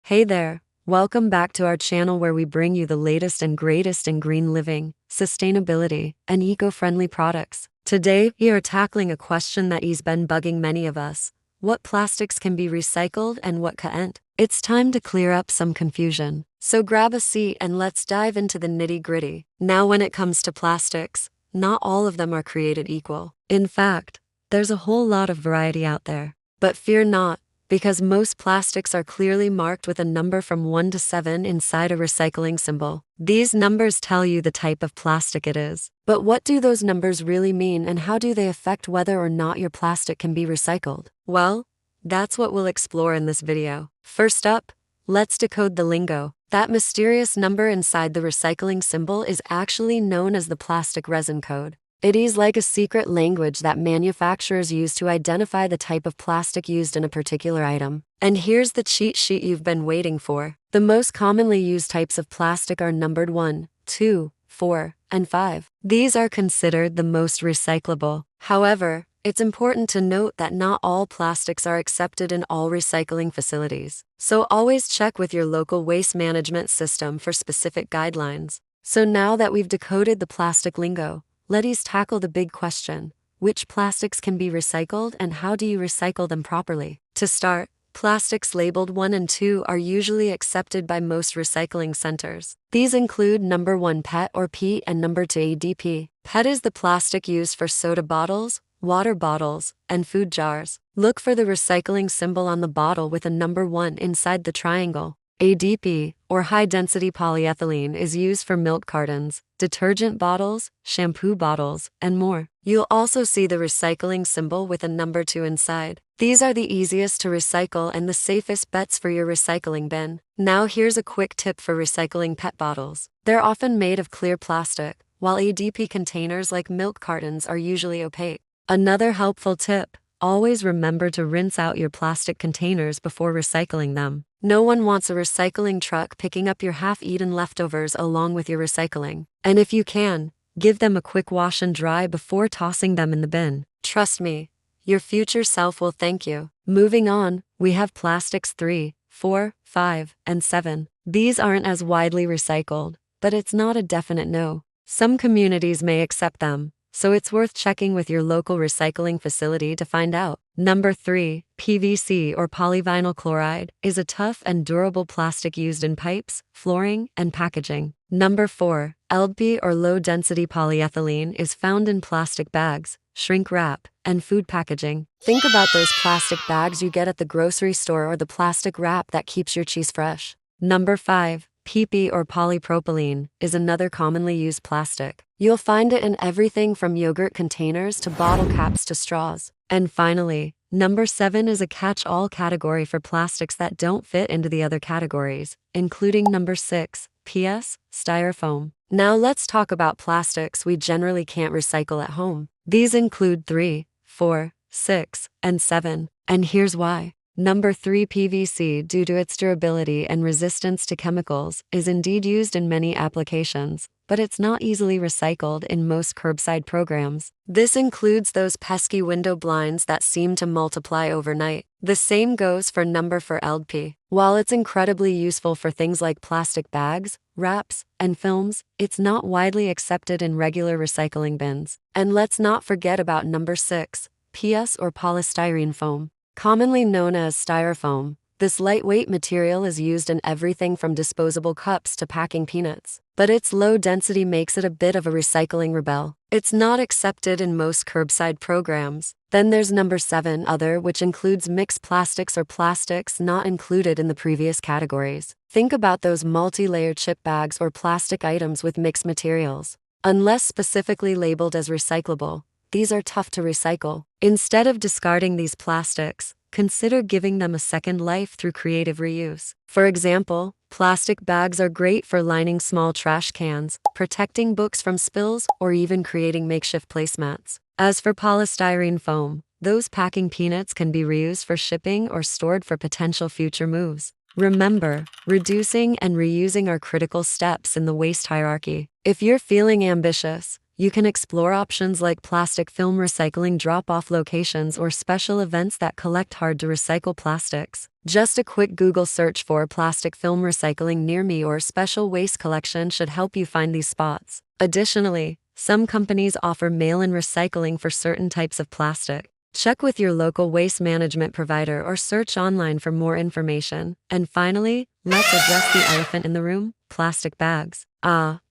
Hey there, welcome back to our channel where we bring you the latest and greatest in green living, sustainability, and eco-friendly products. Today, we are tackling a question that has been bugging many of us. What plastics can be recycled and what can't? It's time to clear up some confusion. So grab a seat and let's dive into the nitty-gritty. Now when it comes to plastics, not all of them are created equal. In fact, there's a whole lot of variety out there. But fear not, because most plastics are clearly marked with a number from 1 to 7 inside a recycling symbol. These numbers tell you the type of plastic it is. But what do those numbers really mean, and how do they affect whether or not your plastic can be recycled? Well, that's what we'll explore in this video. First up, let's decode the lingo. That mysterious number inside the recycling symbol is actually known as the plastic resin code. It is like a secret language that manufacturers use to identify the type of plastic used in a particular item. And here's the cheat sheet you've been waiting for. The most commonly used types of plastic are numbered 1, 2, 4, and 5. These are considered the most recyclable. However, it's important to note that not all plastics are accepted in all recycling facilities. So always check with your local waste management system for specific guidelines. So now that we've decoded the plastic lingo, let's tackle the big question: which plastics can be recycled and how do you recycle them properly? To start, plastics labeled 1 and 2 are usually accepted by most recycling centers. These include number 1 PET or P and number 2 ADP. PET is the plastic used for soda bottles, water bottles, and food jars. Look for the recycling symbol on the bottle with a number 1 inside the triangle. ADP, or high-density polyethylene, is used for milk cartons, detergent bottles, shampoo bottles, and more. You'll also see the recycling symbol with a number 2 inside. These are the easiest to recycle and the safest bets for your recycling bin. Now here's a quick tip for recycling PET bottles. They're often made of clear plastic, while ADP containers like milk cartons are usually opaque. Another helpful tip: always remember to rinse out your plastic containers before recycling them. No one wants a recycling truck picking up your half-eaten leftovers along with your recycling. And if you can, give them a quick wash and dry before tossing them in the bin. Trust me, your future self will thank you. Moving on, we have plastics 3, 4, 5, and 7. These aren't as widely recycled, but it's not a definite no. Some communities may accept them, so it's worth checking with your local recycling facility to find out. Number 3, PVC or polyvinyl chloride, is a tough and durable plastic used in pipes, flooring, and packaging. Number 4, LP or low-density polyethylene is found in plastic bags, shrink wrap, and food packaging. Think about those plastic bags you get at the grocery store or the plastic wrap that keeps your cheese fresh. Number 5, PP or polypropylene, is another commonly used plastic. You'll find it in everything from yogurt containers to bottle caps to straws. And finally, number 7 is a catch-all category for plastics that don't fit into the other categories, including number 6, PS, styrofoam. Now let's talk about plastics we generally can't recycle at home. These include 3, 4, 6, and 7. And here's why. Number 3, PVC, due to its durability and resistance to chemicals, is indeed used in many applications, but it's not easily recycled in most curbside programs. This includes those pesky window blinds that seem to multiply overnight. The same goes for number 4 LP. While it's incredibly useful for things like plastic bags, wraps, and films, it's not widely accepted in regular recycling bins. And let's not forget about number 6, PS or polystyrene foam. Commonly known as styrofoam, this lightweight material is used in everything from disposable cups to packing peanuts. But its low density makes it a bit of a recycling rebel. It's not accepted in most curbside programs. Then there's number 7 other, which includes mixed plastics or plastics not included in the previous categories. Think about those multi-layered chip bags or plastic items with mixed materials. Unless specifically labeled as recyclable, these are tough to recycle. Instead of discarding these plastics, consider giving them a second life through creative reuse. For example, plastic bags are great for lining small trash cans, protecting books from spills, or even creating makeshift placemats. As for polystyrene foam, those packing peanuts can be reused for shipping or stored for potential future moves. Remember, reducing and reusing are critical steps in the waste hierarchy. If you're feeling ambitious, you can explore options like plastic film recycling drop-off locations or special events that collect hard-to-recycle plastics. Just a quick Google search for plastic film recycling near me or special waste collection should help you find these spots. Additionally, some companies offer mail-in recycling for certain types of plastic. Check with your local waste management provider or search online for more information. And finally, let's address the elephant in the room: plastic bags.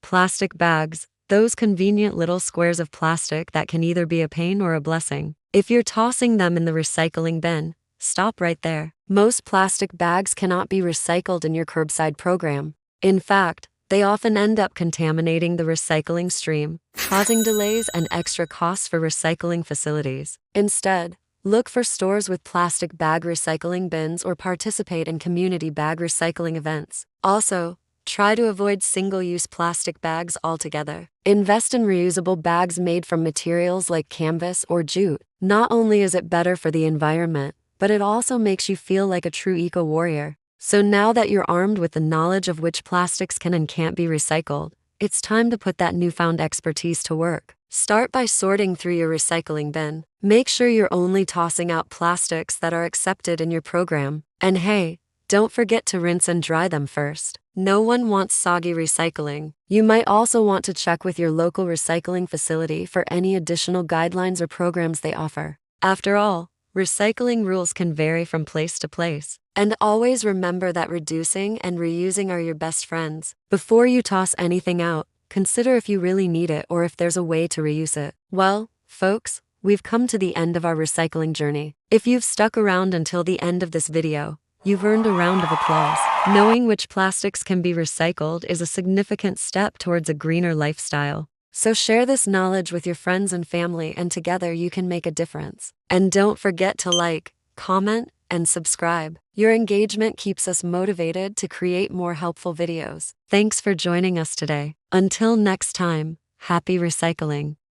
Plastic bags. Those convenient little squares of plastic that can either be a pain or a blessing. If you're tossing them in the recycling bin, stop right there. Most plastic bags cannot be recycled in your curbside program. In fact, they often end up contaminating the recycling stream, causing delays and extra costs for recycling facilities. Instead, look for stores with plastic bag recycling bins or participate in community bag recycling events. Also, try to avoid single-use plastic bags altogether. Invest in reusable bags made from materials like canvas or jute. Not only is it better for the environment, but it also makes you feel like a true eco-warrior. So now that you're armed with the knowledge of which plastics can and can't be recycled, it's time to put that newfound expertise to work. Start by sorting through your recycling bin. Make sure you're only tossing out plastics that are accepted in your program. And hey, don't forget to rinse and dry them first. No one wants soggy recycling. You might also want to check with your local recycling facility for any additional guidelines or programs they offer. After all, recycling rules can vary from place to place. And always remember that reducing and reusing are your best friends. Before you toss anything out, consider if you really need it or if there's a way to reuse it. Well, folks, we've come to the end of our recycling journey. If you've stuck around until the end of this video, you've earned a round of applause. Knowing which plastics can be recycled is a significant step towards a greener lifestyle. So share this knowledge with your friends and family, and together you can make a difference. And don't forget to like, comment, and subscribe. Your engagement keeps us motivated to create more helpful videos. Thanks for joining us today. Until next time, happy recycling.